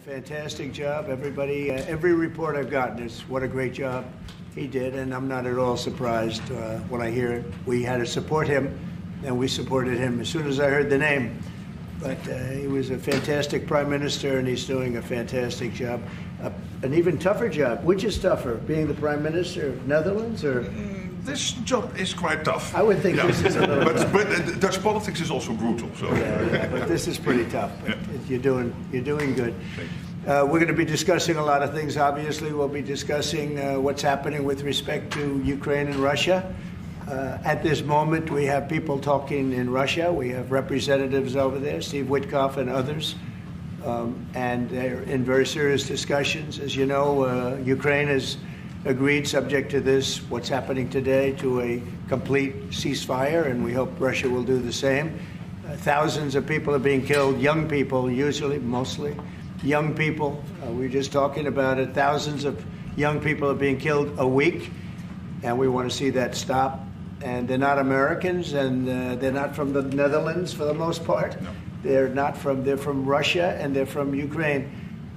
fantastic job. Everybody, every report I've gotten is what a great job he did, and I'm not at all surprised when I hear it. We had to support him, and we supported him as soon as I heard the name. But he was a fantastic prime minister, and he's doing a fantastic job. An even tougher job. Which is tougher, being the prime minister of Netherlands or? This job is quite tough. I would think this is a little but Dutch politics is also brutal. So. Yeah, but this is pretty tough. But you're doing good. We're going to be discussing a lot of things. Obviously, we'll be discussing what's happening with respect to Ukraine and Russia. At this moment, we have people talking in Russia. We have representatives over there, Steve Witkoff and others, and they're in very serious discussions. As you know, Ukraine has agreed, subject to this, what's happening today, to a complete ceasefire, and we hope Russia will do the same. Thousands of people are being killed, young people, usually, mostly young people. We were just talking about it. Thousands of young people are being killed a week, and we want to see that stop. And they're not Americans, and they're not from the Netherlands for the most part. No. They're from Russia, and they're from Ukraine,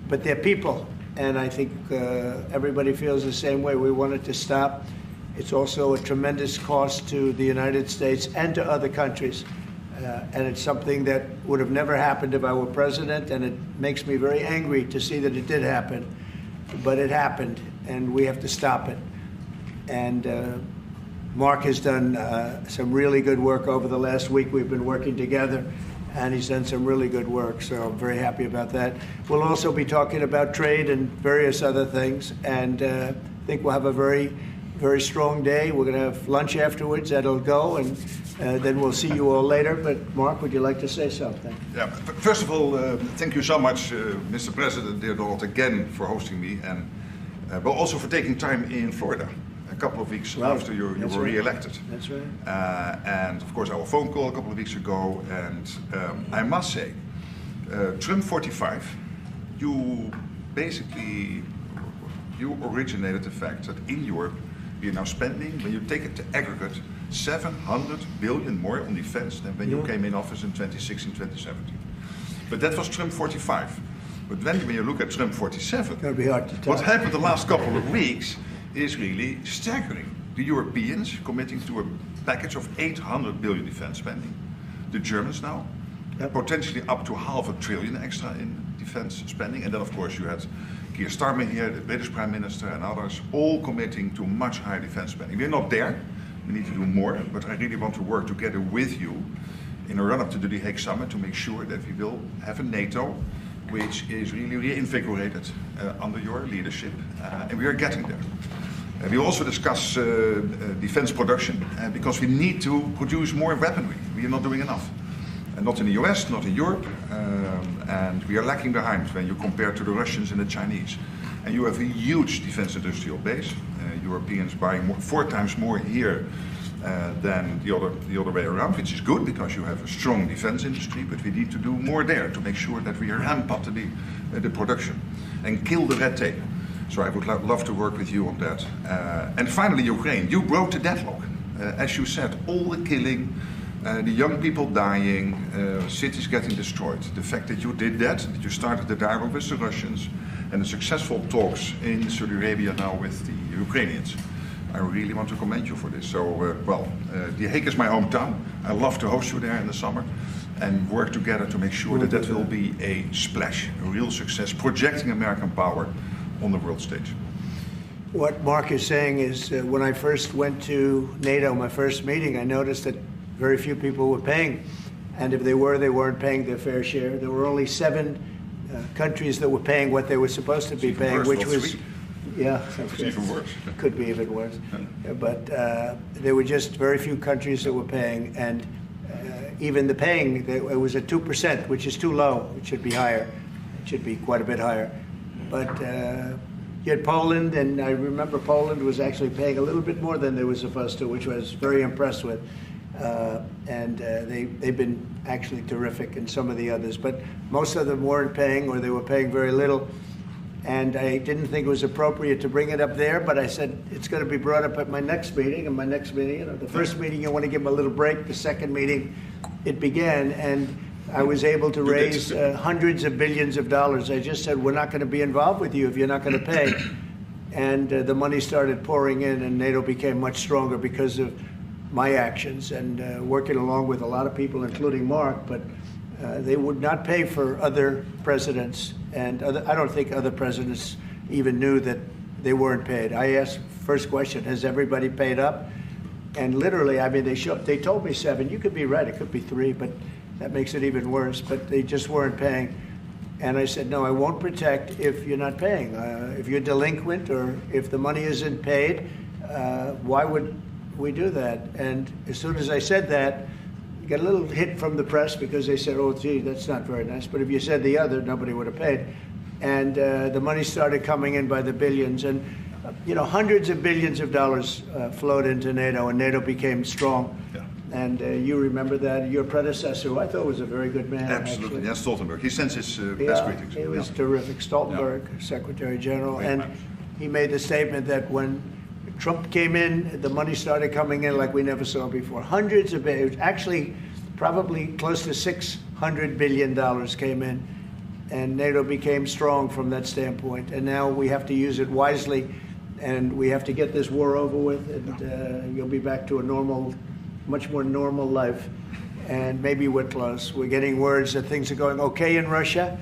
but they're people. And I think everybody feels the same way. We want it to stop. It's also a tremendous cost to the United States and to other countries. And it's something that would have never happened if I were president, and it makes me very angry to see that it did happen. But it happened, and we have to stop it. And Mark has done some really good work over the last week. We've been working together, and he's done some really good work, so I'm very happy about that. We'll also be talking about trade and various other things, and I think we'll have a very, very strong day. We're going to have lunch afterwards. That'll go, and then we'll see you all later. But Mark, would you like to say something? Yeah. First of all, thank you so much, Mr. President, dear Donald, again for hosting me, and but also for taking time in Florida. A couple of weeks after you were re-elected. That's right. And of course our phone call a couple of weeks ago, and I must say, Trump 45, you originated the fact that in Europe we are now spending, when you take it to aggregate, 700 billion more on defense than when you came in office in 2016, 2017. But that was Trump 45. But when you look at Trump 47, it's gonna be hard to tell. What happened the last couple of weeks is really staggering. The Europeans committing to a package of 800 billion defense spending. The Germans now, potentially up to $500 billion extra in defense spending. And then of course you had Keir Starmer here, the British Prime Minister, and others, all committing to much higher defense spending. We're not there, we need to do more, but I really want to work together with you in a run-up to the Hague Summit to make sure that we will have a NATO which is really reinvigorated under your leadership, and we are getting there. We also discuss defense production, because we need to produce more weaponry. We are not doing enough. And not in the US, not in Europe, and we are lacking behind when you compare to the Russians and the Chinese. And you have a huge defense industrial base. Europeans buying 4 times more here than the other way around, which is good because you have a strong defense industry, but we need to do more there to make sure that we ramp up the production and kill the red tape. So I would love to work with you on that. And finally, Ukraine. You broke the deadlock. As you said, all the killing, the young people dying, cities getting destroyed. The fact that you did that you started the dialogue with the Russians, and the successful talks in Saudi Arabia now with the Ukrainians. I really want to commend you for this. So, The Hague is my hometown. I love to host you there in the summer and work together to make sure that that will be a splash, a real success, projecting American power on the world stage. What Mark is saying is when I first went to NATO, my first meeting, I noticed that very few people were paying. And if they were, they weren't paying their fair share. There were only 7 countries that were paying what they were supposed to be paying, which was... Yeah, it's even worse. Could be even worse. But there were just very few countries that were paying, and even the paying, it was at 2%, which is too low. It should be higher. It should be quite a bit higher. But you had Poland, and I remember Poland was actually paying a little bit more than they were supposed to, which I was very impressed with. They've been actually terrific, and some of the others. But most of them weren't paying, or they were paying very little. And I didn't think it was appropriate to bring it up there, but I said it's going to be brought up at my next meeting. And my next meeting, the first meeting, you want to give them a little break. The second meeting, it began. And I was able to raise hundreds of billions of dollars. I just said, we're not going to be involved with you if you're not going to pay. And the money started pouring in, and NATO became much stronger because of my actions and working along with a lot of people, including Mark. But they would not pay for other presidents, and I don't think other presidents even knew that they weren't paid. I asked first question, has everybody paid up? And literally, I mean, they told me 7. You could be right, it could be 3, but that makes it even worse. But they just weren't paying. And I said, no, I won't protect if you're not paying. If you're delinquent or if the money isn't paid, why would we do that? And as soon as I said that, you got a little hit from the press because they said, oh, gee, that's not very nice. But if you said the other, nobody would have paid. And the money started coming in by the billions. And, hundreds of billions of dollars flowed into NATO, and NATO became strong. Yeah. And you remember that. Your predecessor, who I thought was a very good man. Absolutely, Jens Stoltenberg. He sends his best greetings. He was terrific. Stoltenberg, Secretary General. And he made the statement that when Trump came in, the money started coming in like we never saw before. Hundreds of billions, actually probably close to $600 billion came in. And NATO became strong from that standpoint. And now we have to use it wisely, and we have to get this war over with, and you'll be back to a normal, much more normal life. And maybe we're close. We're getting words that things are going okay in Russia,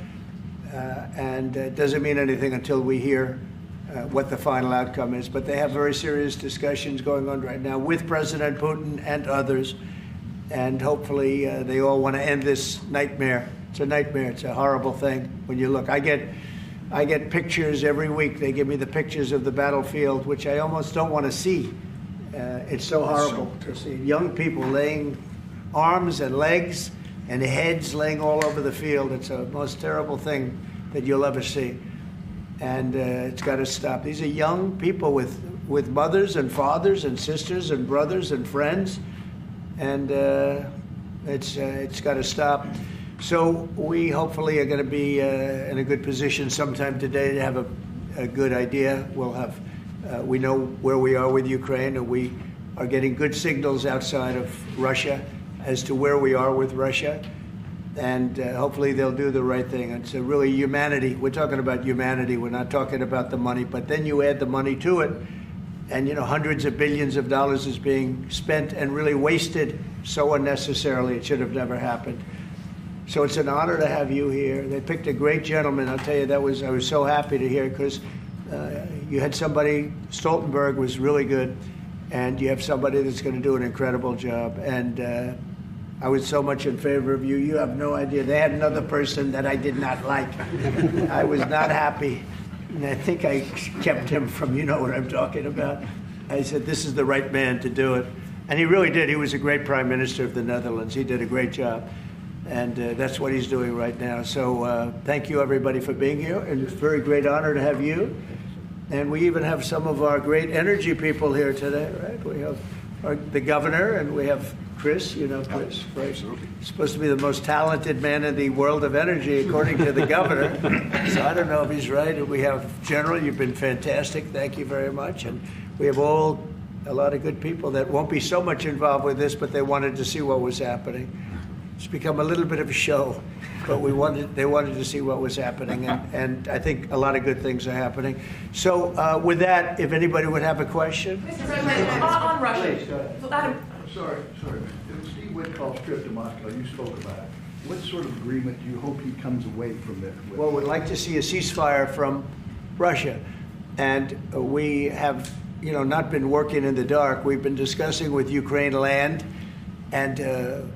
and it doesn't mean anything until we hear what the final outcome is. But they have very serious discussions going on right now with President Putin and others, and hopefully they all want to end this nightmare. It's a nightmare. It's a horrible thing when you look. I get pictures every week. They give me the pictures of the battlefield, which I almost don't want to see. It's so horrible to see young people laying arms and legs and heads laying all over the field. It's the most terrible thing that you'll ever see. And it's got to stop. These are young people with mothers and fathers and sisters and brothers and friends. And it's got to stop. So we hopefully are going to be in a good position sometime today to have a good idea. We know where we are with Ukraine, and we are getting good signals outside of Russia as to where we are with Russia. And hopefully they'll do the right thing. It's really humanity. We're talking about humanity. We're not talking about the money. But then you add the money to it, and hundreds of billions of dollars is being spent and really wasted so unnecessarily. It should have never happened. So it's an honor to have you here. They picked a great gentleman. I'll tell you, I was so happy to hear, because you had somebody, Stoltenberg was really good, and you have somebody that's going to do an incredible job. And I was so much in favor of you. You have no idea. They had another person that I did not like. I was not happy. And I think I kept him from, you know what I'm talking about. I said, this is the right man to do it. And he really did. He was a great prime minister of the Netherlands. He did a great job. And that's what he's doing right now. So thank you, everybody, for being here. And it's a very great honor to have you. And we even have some of our great energy people here today, right? We have the governor, and we have Chris. You know Chris, right? Absolutely. He's supposed to be the most talented man in the world of energy, according to the governor. So I don't know if he's right. And we have General. You've been fantastic. Thank you very much. And we have a lot of good people that won't be so much involved with this, but they wanted to see what was happening. It's become a little bit of a show, but they wanted to see what was happening, and I think a lot of good things are happening. So with that, if anybody would have a question. Mr. President, on Russia. Please, go ahead. Sorry. Steve Witkoff's trip to Moscow, you spoke about it. What sort of agreement do you hope he comes away from there with? Well, we'd like to see a ceasefire from Russia, and we have, not been working in the dark. We've been discussing with Ukraine land and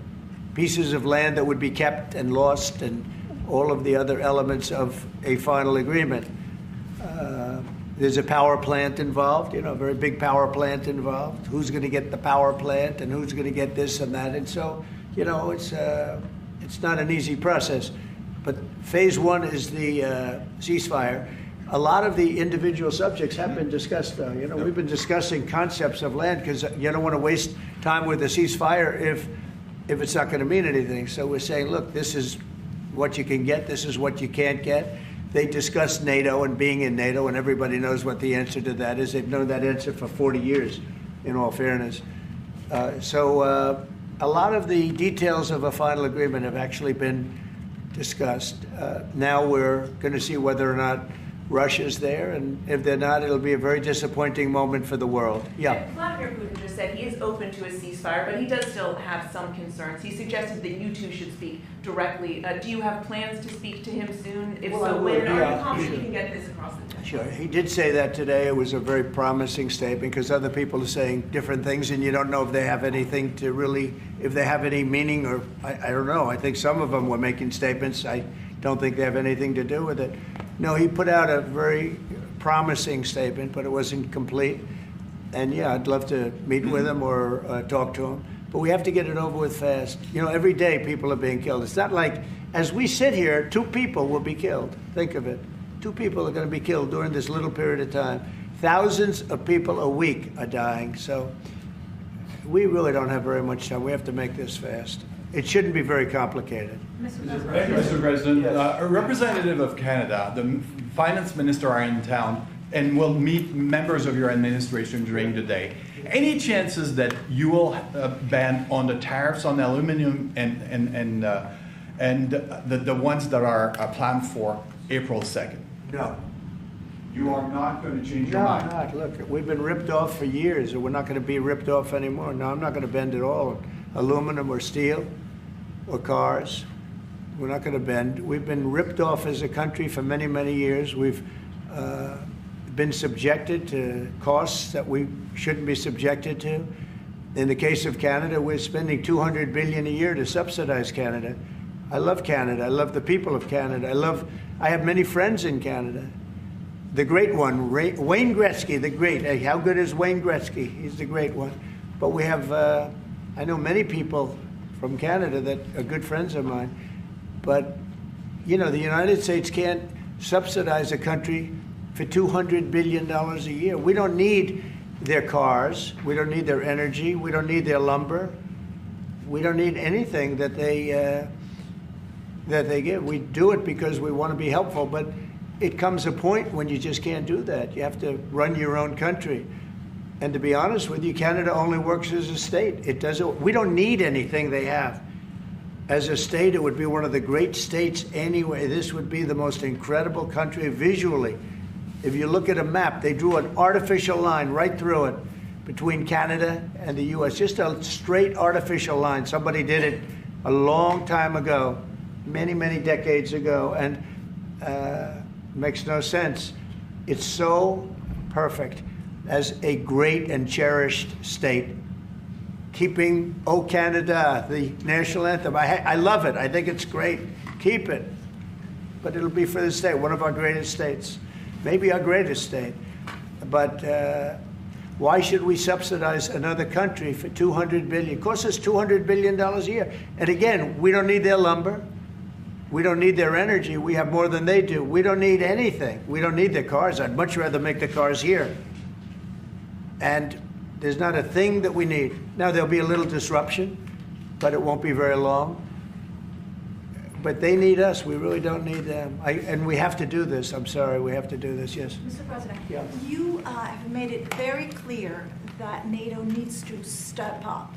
pieces of land that would be kept and lost, and all of the other elements of a final agreement. There's a power plant involved, a very big power plant involved. Who's going to get the power plant, and who's going to get this and that? And so, it's not an easy process. But phase one is the ceasefire. A lot of the individual subjects have been discussed, though. We've been discussing concepts of land, because you don't want to waste time with a ceasefire if it's not going to mean anything. So we're saying, look, this is what you can get, this is what you can't get. They discussed NATO and being in NATO, and everybody knows what the answer to that is. They've known that answer for 40 years, in all fairness. So a lot of the details of a final agreement have actually been discussed. Now we're going to see whether or not Russia's there, and if they're not, it'll be a very disappointing moment for the world. Yeah. And Vladimir Putin just said he is open to a ceasefire, but he does still have some concerns. He suggested that you two should speak directly. Do you have plans to speak to him soon? If so, when? Are you confident you can get this across the finish? Sure. He did say that today. It was a very promising statement because other people are saying different things, and you don't know if they have anything to really, if they have any meaning, or I don't know. I think some of them were making statements. I don't think they have anything to do with it. No, he put out a very promising statement, but it wasn't complete. And yeah, I'd love to meet with him or talk to him. But we have to get it over with fast. You know, every day people are being killed. It's not like, as we sit here, 2 people will be killed. Think of it. 2 people are going to be killed during this little period of time. Thousands of people a week are dying. So we really don't have very much time. We have to make this fast. It shouldn't be very complicated. Thank you, Mr. President. Yes. A representative of Canada, the finance minister, are in town and will meet members of your administration during the day. Any chances that you will ban on the tariffs on aluminum and the ones that are planned for April 2nd? No. You are not going to change your No, mind? not. Look, we've been ripped off for years, and we're not going to be ripped off anymore. No, I'm not going to bend at all. Aluminum or steel or cars. We're not going to bend. We've been ripped off as a country for many, many years. We've been subjected to costs that we shouldn't be subjected to. In the case of Canada, we're spending $200 billion a year to subsidize Canada. I love Canada. I love the people of Canada. I have many friends in Canada. The great one, Wayne Gretzky, the great. Hey, how good is Wayne Gretzky? He's the great one. But we have, I know many people from Canada that are good friends of mine. But, you know, the United States can't subsidize a country for $200 billion a year. We don't need their cars. We don't need their energy. We don't need their lumber. We don't need anything that they give. We do it because we want to be helpful, but it comes a point when you just can't do that. You have to run your own country. And to be honest with you, Canada only works as a state. It doesn't. We don't need anything they have. As a state, it would be one of the great states anyway. This would be the most incredible country visually. If you look at a map, they drew an artificial line right through it between Canada and the U.S. Just a straight artificial line. Somebody did it a long time ago, many, many decades ago, and makes no sense. It's so perfect as a great and cherished state. Keeping "O Canada," the national anthem. I love it. I think it's great. Keep it. But it'll be for the state, one of our greatest states. Maybe our greatest state. But why should we subsidize another country for $200 billion? It costs us $200 billion a year. And again, we don't need their lumber. We don't need their energy. We have more than they do. We don't need anything. We don't need their cars. I'd much rather make the cars here. And there's not a thing that we need. Now, there'll be a little disruption, but it won't be very long. But they need us. We really don't need them. And we have to do this. I'm sorry, we have to do this, yes. Mr. President, Yeah. you have made it very clear that NATO needs to step up,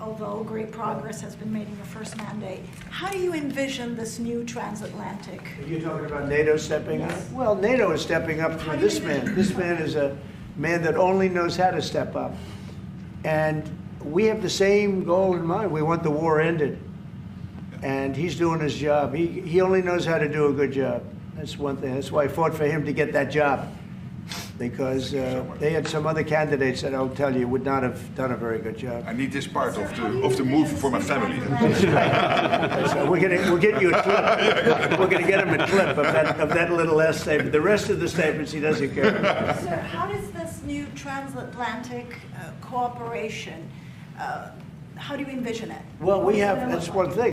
although great progress has been made in your first mandate. How do you envision this new transatlantic? Are you talking about NATO stepping up? Well, NATO is stepping up through this man. This man is a man that only knows how to step up. And we have the same goal in mind. We want the war ended. And he's doing his job. He only knows how to do a good job. That's one thing. That's why I fought for him to get that job. Because they had some other candidates that I'll tell you would not have done a very good job. I need this part of the move for my family. So we'll get you a clip. We're going to get him a clip of that little last statement. The rest of the statements he doesn't care. Sir, how does this new transatlantic cooperation, how do you envision it? Well, that's one thing.